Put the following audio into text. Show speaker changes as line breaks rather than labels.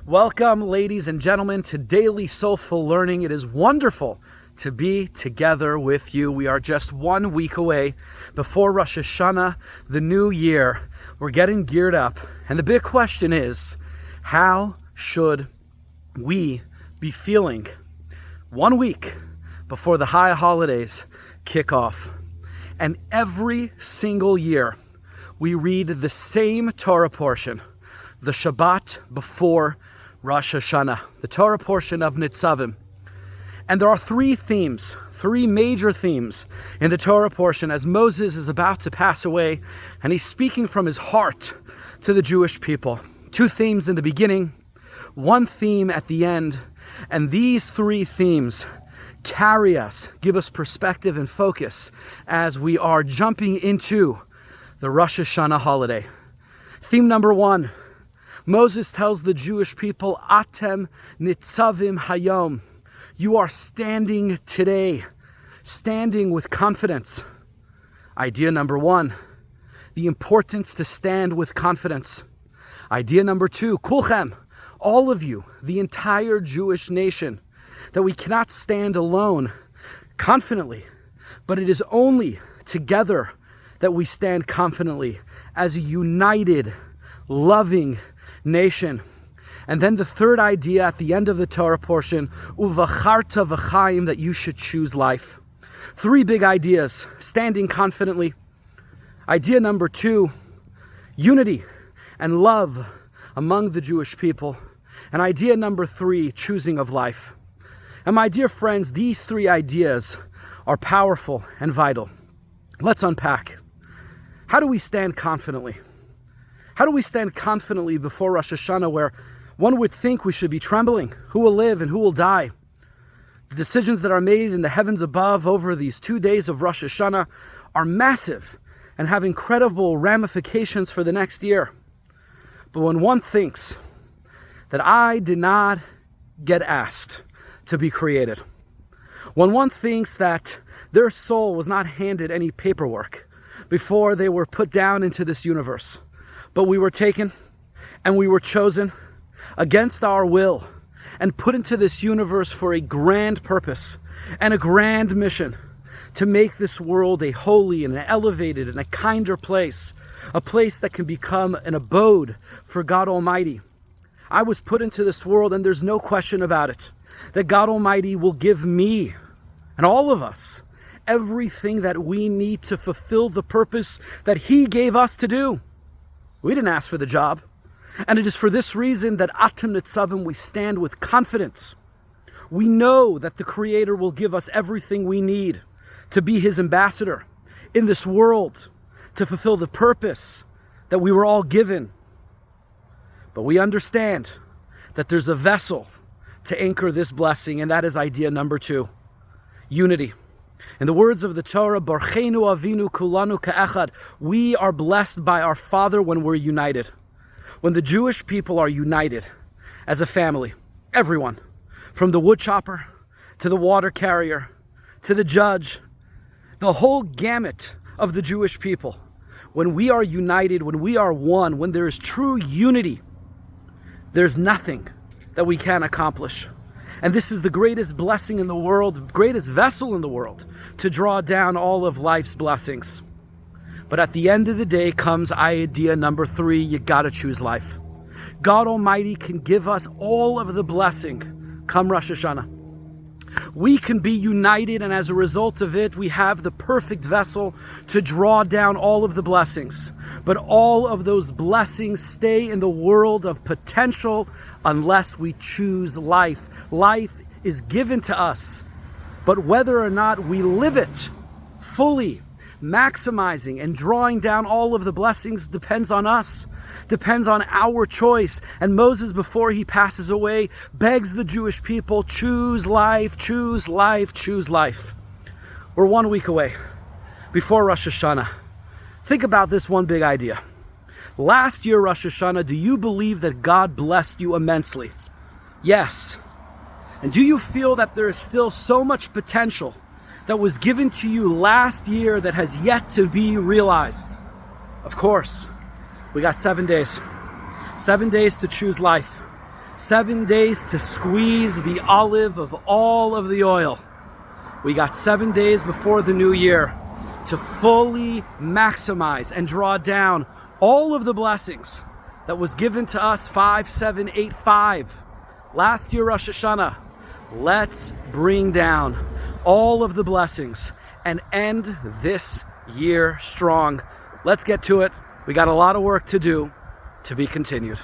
Welcome, ladies and gentlemen, to Daily Soulful Learning. It is wonderful to be together with you. We are just 1 week away before Rosh Hashanah, the new year. We're getting geared up. And the big question is, how should we be feeling 1 week before the high holidays kick off? And every single year, we read the same Torah portion, the Shabbat before Rosh Hashanah, the Torah portion of Nitzavim. And there are three major themes in the Torah portion as Moses is about to pass away and he's speaking from his heart to the Jewish people. 2 themes in the beginning, 1 theme at the end, and these 3 themes carry us, give us perspective and focus as we are jumping into the Rosh Hashanah holiday. Theme number 1. Moses tells the Jewish people, Atem nitzavim hayom. You are standing today, standing with confidence. Idea number 1, the importance to stand with confidence. Idea number 2, kulchem, all of you, the entire Jewish nation, that we cannot stand alone confidently, but it is only together that we stand confidently as a united, loving nation. And then the third idea at the end of the Torah portion, uvacharta v'chaim, that you should choose life. 3 big ideas, standing confidently. Idea number 2, unity and love among the Jewish people. And idea number 3, choosing of life. And my dear friends, these 3 ideas are powerful and vital. Let's unpack. How do we stand confidently? How do we stand confidently before Rosh Hashanah, where one would think we should be trembling? Who will live and who will die? The decisions that are made in the heavens above over these 2 days of Rosh Hashanah are massive and have incredible ramifications for the next year. But when one thinks that I did not get asked to be created, when one thinks that their soul was not handed any paperwork before they were put down into this universe, but we were taken and we were chosen against our will and put into this universe for a grand purpose and a grand mission to make this world a holy and an elevated and a kinder place, a place that can become an abode for God Almighty. I was put into this world, and there's no question about it, that God Almighty will give me and all of us everything that we need to fulfill the purpose that He gave us to do. We didn't ask for the job. And it is for this reason that Atem Nitzavim, we stand with confidence. We know that the Creator will give us everything we need to be His ambassador in this world, to fulfill the purpose that we were all given. But we understand that there's a vessel to anchor this blessing, and that is idea number 2, unity. In the words of the Torah, Barchenu Avinu Kulanu Ka'echad, we are blessed by our Father when we're united. When the Jewish people are united as a family, everyone, from the woodchopper to the water carrier to the judge, the whole gamut of the Jewish people, when we are united, when we are one, when there is true unity, there's nothing that we can accomplish. And this is the greatest blessing in the world, the greatest vessel in the world to draw down all of life's blessings. But at the end of the day comes idea number 3, you gotta choose life. God Almighty can give us all of the blessing come Rosh Hashanah. We can be united, and as a result of it, we have the perfect vessel to draw down all of the blessings. But all of those blessings stay in the world of potential unless we choose life. Life is given to us, but whether or not we live it fully, maximizing and drawing down all of the blessings depends on us, depends on our choice. And Moses, before he passes away, begs the Jewish people, choose life, choose life, choose life. We're 1 week away before Rosh Hashanah. Think about this one big idea. Last year, Rosh Hashanah, do you believe that God blessed you immensely? Yes. And do you feel that there is still so much potential that was given to you last year that has yet to be realized? Of course. We got 7 days. 7 days to choose life. 7 days to squeeze the olive of all of the oil. We got 7 days before the new year to fully maximize and draw down all of the blessings that was given to us 5785 last year Rosh Hashanah. Let's bring down all of the blessings and end this year strong. Let's get to it. We got a lot of work to do, to be continued.